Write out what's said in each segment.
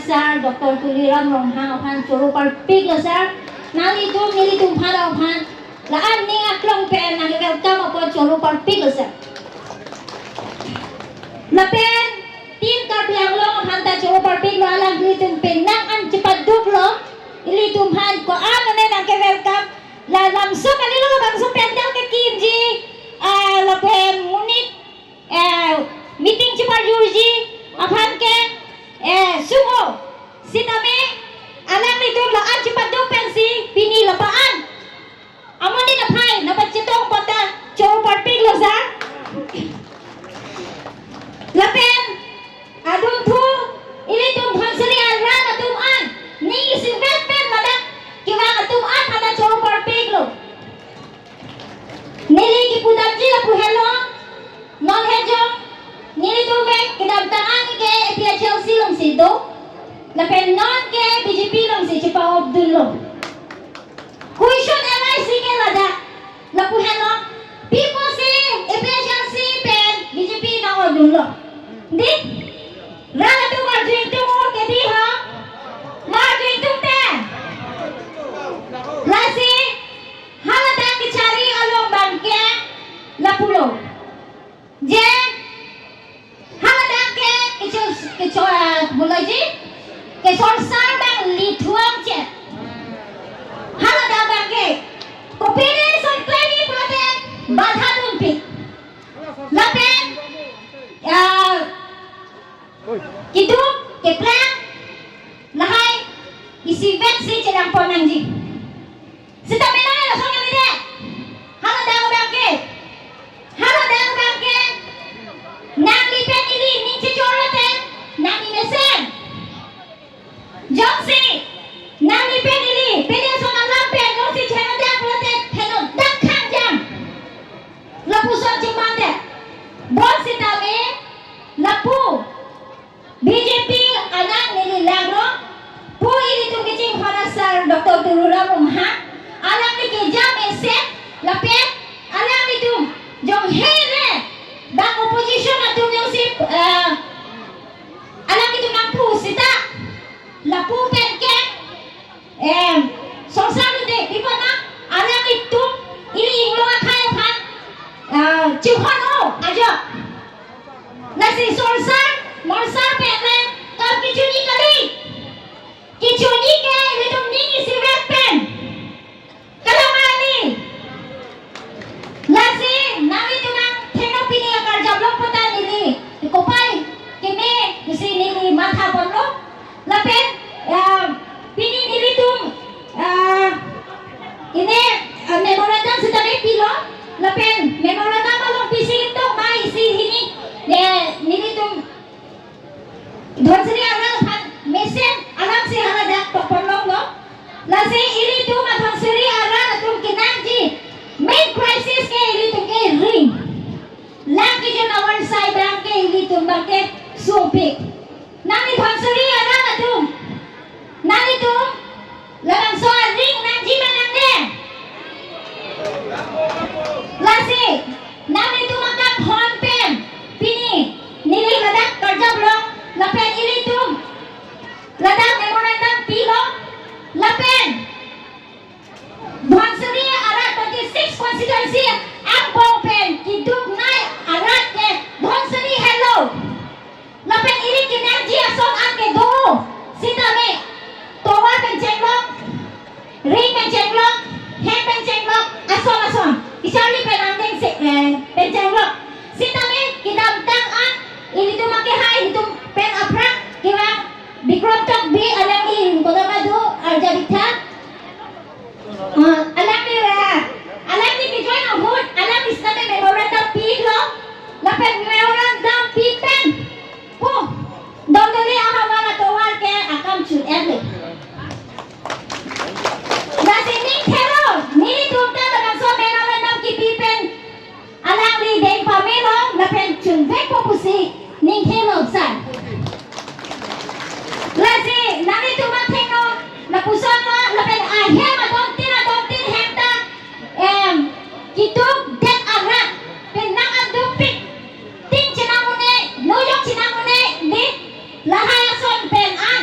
Sir Dr. Tuliram Ronghang Opan Chorupar Pig lo Sir nilitung pada Opan laan ninga klong pen nang welcome Opan Chorupar Pig lo Sir Lapen tin karbiang lo Opan ta Chorupar Pig lo alang nilitung pen nang an cepat duk lo nilitung han ko ano ne nang welcome la langsung kanilo langsung pendal ke kimji lapen munit meeting cepat yurji Opan ke sumo sitame alang nito laan cepat do pensi pini lapaan amon ni napai napat cetong pata Chorupar Pig lo sa lapen adung tu ili tum hansari alra atum an ni isivet pen madak kiwa atum an ada Chorupar Pig lo nili ki pudaji la puhelo non hejo nili tu ve kidabtaan ke epia Chelsea long sido lapen non ke BJP long si Chipa Abdul lo question LIC ke lada la puhelo people say epia Chelsea pen BJP na Abdul lo di rala tu margin tu mo ke di ha margin tu te lasi halata ki cari along bangke la pulo je halata ke bulaji ke sorsar bang lituang je halata bangke kopini son kleni proten badha dumpi lapen kitu ke plan lahai isi vet si celang ponangji sita menang la songa lide halata bangke nang lipen ini ni cecoroten nang ni mesen jongsi nang lipen ini pede sona lampen jongsi chena dak proten heno dak kanjam lapu son cimande bon sitame lapu BJP anak nili lagro pu ini tu kecing Sir Dr. Tuliram Ronghang alang ni kejam eset lapet alang ni tu jong hele bang opposition atum yung si alam itu nang pusita lapu penke sosal de di mana alam itu ini lo akai pan cihono aja nasi sosal morsar penke kau kicuni kali kicuni ke itu ning si pen kalau mani nasi nang itu nang pini agar jablok pota nili kopai kene isi nili matha ponlo lapen pini nili tum ini memorandum sedang pilo lapen memorandum malong pisi itu mai isi ini nili tum dhonsri anak pan mesen anak si halada ponlong lo lasi ini tum dhonsri anak tum kinanji main crisis ke ini tum ke ring lagi je nawan sai bangke ini tumbangke sumpik nani dhonsari ada atum nani tu lalang soal ring nanji manangde lasi nani tu maka phone pen pini nili ladak kerja blok lapen ini tu ladak memorandum pilo lapen dhonsari ada 26 constituency ang pen kiduk nai arat ke dhonsari hello lapen ini kinerji asong angke do sitame towa pencenglok ring pencenglok hen pencenglok asong isali penandeng pencenglok sitame kidamtang an ini tu make hai itu pen aprak kiwa bikrontok bi alang in kodamadu arjabitha alang ni join ahut alang isname memorandum pilo lapen memorandum pipen dondoli ahawana towar ke akam chut eble nasi ning thero nili tumta dalam so memorandum ki pipen alang ni deng pamelo lapen chun vek popusi ning thero san lasi nani tumak theno lapuson mo lapen ahem adontin hemta kituk det agrat penang adupik ting cinamune nuyok cinamune di lahayason pen an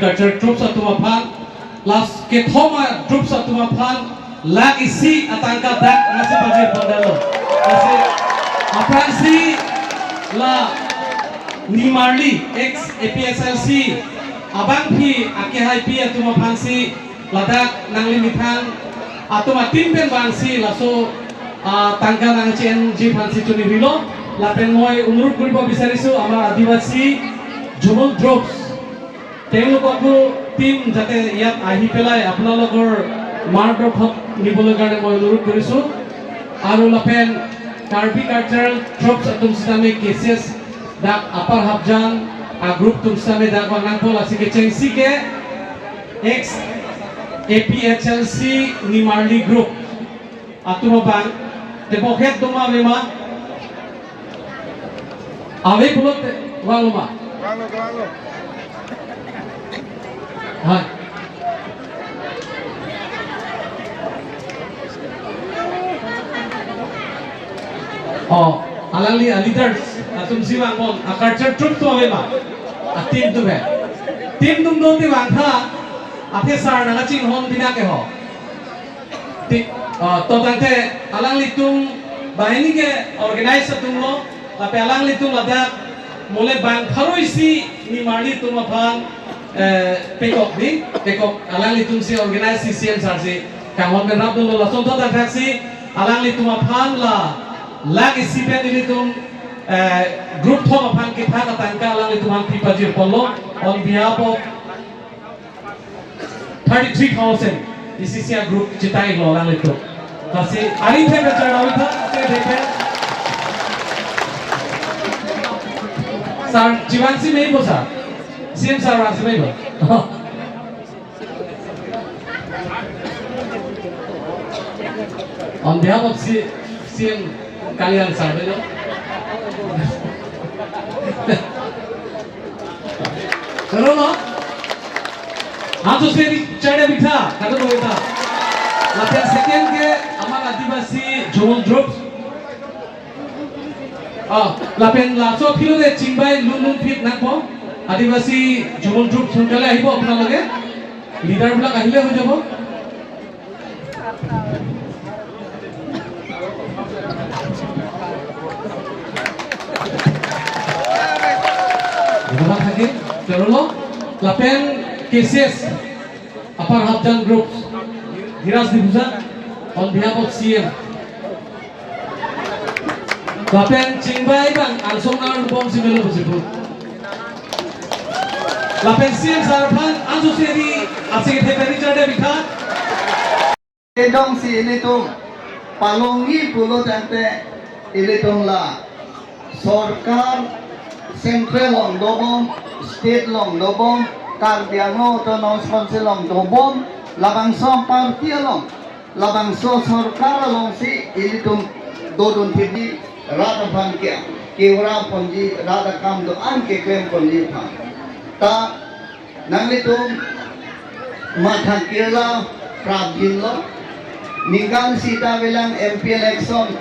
horticulture troops atuma phan last ke thoma troops atuma phan lag isi atangka dak nasi bajir pandalo nasi apransi la Nimarli ex APSLC abang phi akehai pi atuma phansi ladak nangli mithang atuma timpen bangsi laso tangka nang chen ji phansi chuni rilo lapen moi অনুরোধ কৰিব বিচাৰিছো আমাৰ আদিবাসী যুৱক ড্ৰপছ তেওঁলোককো টিম যাতে ইয়াত আহি পেলাই আপোনালোকৰ মাৰ্গদৰ্শক নিবলৈ কাৰণে মই অনুৰোধ কৰিছো আৰু লাপেন কাৰ্বি কালচাৰেল ড্ৰপছ আতুম সিস্টেমে কেसेस dak apar habjan a group tum same dak wanang pola sike chengsi ke ex APHLC Nimarli group atuma bang te pokhet duma bema ave pulot waluma hai oh alangli leaders atum siwang mon culture troop to bema team tu be team tum do ti wang tha athe sar na ching hon dina ke ho ti to tangte alangli tum bahini ke organize tum lo tapi alangli tum lada mole bang tharoisi ni marli tum aphan pekok alangli tum si organize CCM sar si kamon ben rab lo la son to ta si alangli tum aphan la lag isi ben ni tum group thom aphan ke thaka tangka alangli tum han pipajir pollo on behalf of 33,000 ICCR group citai lo alangli tum kasi ari the ka charawi tha te dekhe sir jiwansi mein bo sir CM sir wansi mein bo on behalf of CM Kalian sir bo chalo lo hato se chade bitha kado boita lapen second ke amar adivasi jewel drops lapen laso philo de chingbai lunun fit nakbo adivasi jewel drops sonkale ahibo apnaloge leader blak ahile hoi jabo Gimana lagi? Terus lapen cases apar habjan groups Hiras Dibuza on behalf of CM lapen chingbai bang alsong na bom simelo busiput lapen CM sarpan anju seri asing the peri chade bitha edong si ilitung palongi pulo tante ilitung la sorkar Central long dobom, state long dobom, Karbiano autonomous council long dobom, labangso party long, labangso sarkar long si ilitum dodon tibdi rada bangkia, kiwra ponji rada kam do an ke klem ponji pa. Ta nanglitum mathakila prabdinlo, nikan sita belang MP election,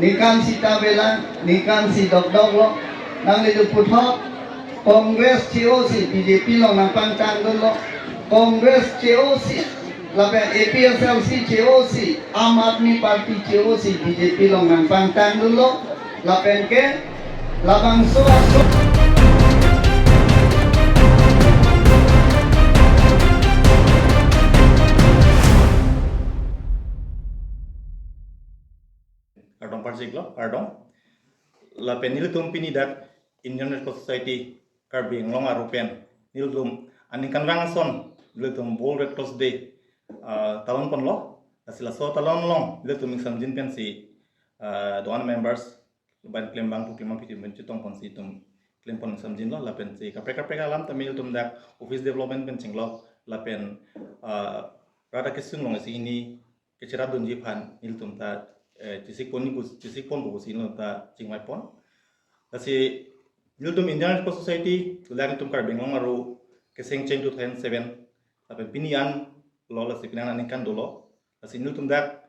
nikan sita belang, nikan si doglo. Nang itu puthok Kongres COC BJP lo nang pangtang dulu Kongres COC lapen APSLC COC Aam Aadmi Party COC BJP lo nang pangtang dulu lapen ke labang so Ardong parsiklo Ardong la penil tum pini dak Indian Red Cross Society karbing long arupen nilum ani kanwang son nilum bol Red Cross Day talon pon lo asila so talon long nilum samjin pen si doan members ban claim bang tu claim piti mencitong pon si tum claim pon samjin lo la pen si kapre alam tamil tum dak office development pen chinglo la pen rada kesung long si ini kecira dunji phan nilum ta cisik pon buku sino ta cingmai pon kasi niltum Indian Red Cross Society lagi tum karbing long aru keseng change 2007 tapi pinian lo la sipinan anikan dolo kasi niltum dak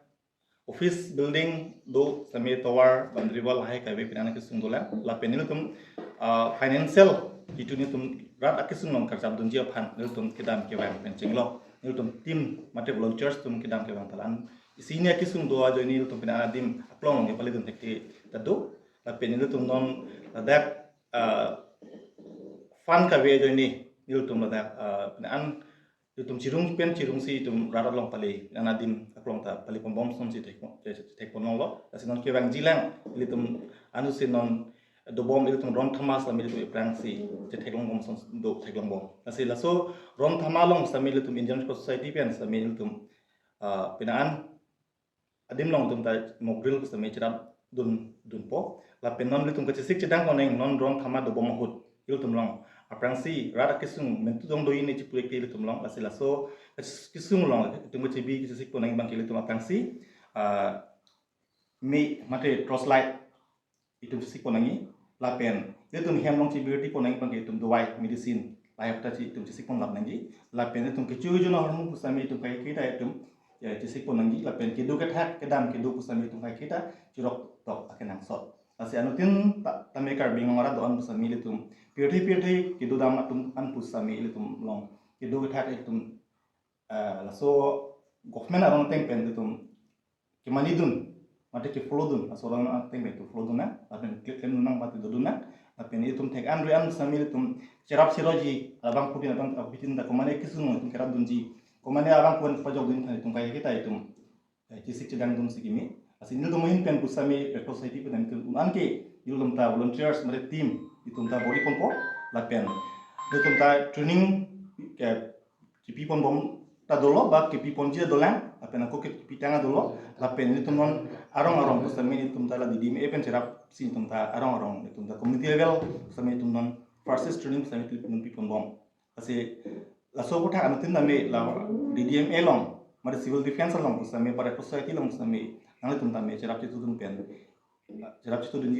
office building do sami tower bandriwal hai kai pinan kesung dola la peniltum financial itu niltum rat akisung long kerjam dun jia pan nil tum kedam kewang pencing lo nil tum tim mate volunteers tum kedam kewang talan isinya kisung doa jo nil tum pina adim aplong nge pali dun tekti tadu tapi nil tum non that fun ka we jo ni nil tum that pina an nil tum cirung pen cirung si tum rat long pali an adim aplong ta pali pom som si tek ponong lo asinon kewang jilang nil tum anu sinon do bom itu ron thamas la mili tu prang si je theklong bom son do theklong bom asi la so ron thamalong sa mili tum Indian society pian sa mili tum pinaan adim long tum ta mogril sa me chirap dun po la penon li tum ka chisik chidang koneng non ron thama do bom hut il tum long aprang si rara kisung mentu dong do ini chipulek ti li tum long asi la so kisung long tum ka chibi chisik koneng bang kili tum aprang si mi mate cross light itu chisik konengi lapen itu hem long cibirti koneng pang itu dawai medicine layak ta ci itu cisik pon lap nangi lapen itu kecu ju no hormon pusami itu kai kita itu ya cisik pon nangi lapen kidu ket hak kedam kidu pusami itu kai kita cirok tok akenang sot asi anu tin ta mekar bing ngora doan pusami itu pirti kidu dam atum an pusami itu long kidu ket hak itu laso government arong teng itu kimani dun mate ki flodun asolang teng itu floduna lapen klen nang mate duduna lapen itum tek andri an samil itum cerap siroji abang putin abang abitin da komane kisunu itum kerap dunji komane abang pun pajok dun itum kaya kita itum cisik cidang dun sikimi asin itu muhin pen pusami society pen itum anke ilum ta volunteers mate team itum ta body pompo lapen itum ta training ke kipi pon bom ta dolo ba kipi pon jida dolang lapen aku kipi tanga dolo lapen itu non arong pusami itum ta la di dim epen cerap si itum ta arong itum ta community level pusami itum non first training pusami itum pipon bom asi la so butha anutin na me la DDM elong mari civil defense long pusami para society long pusami nang itum ta me cerap itu dun pen cerap itu dun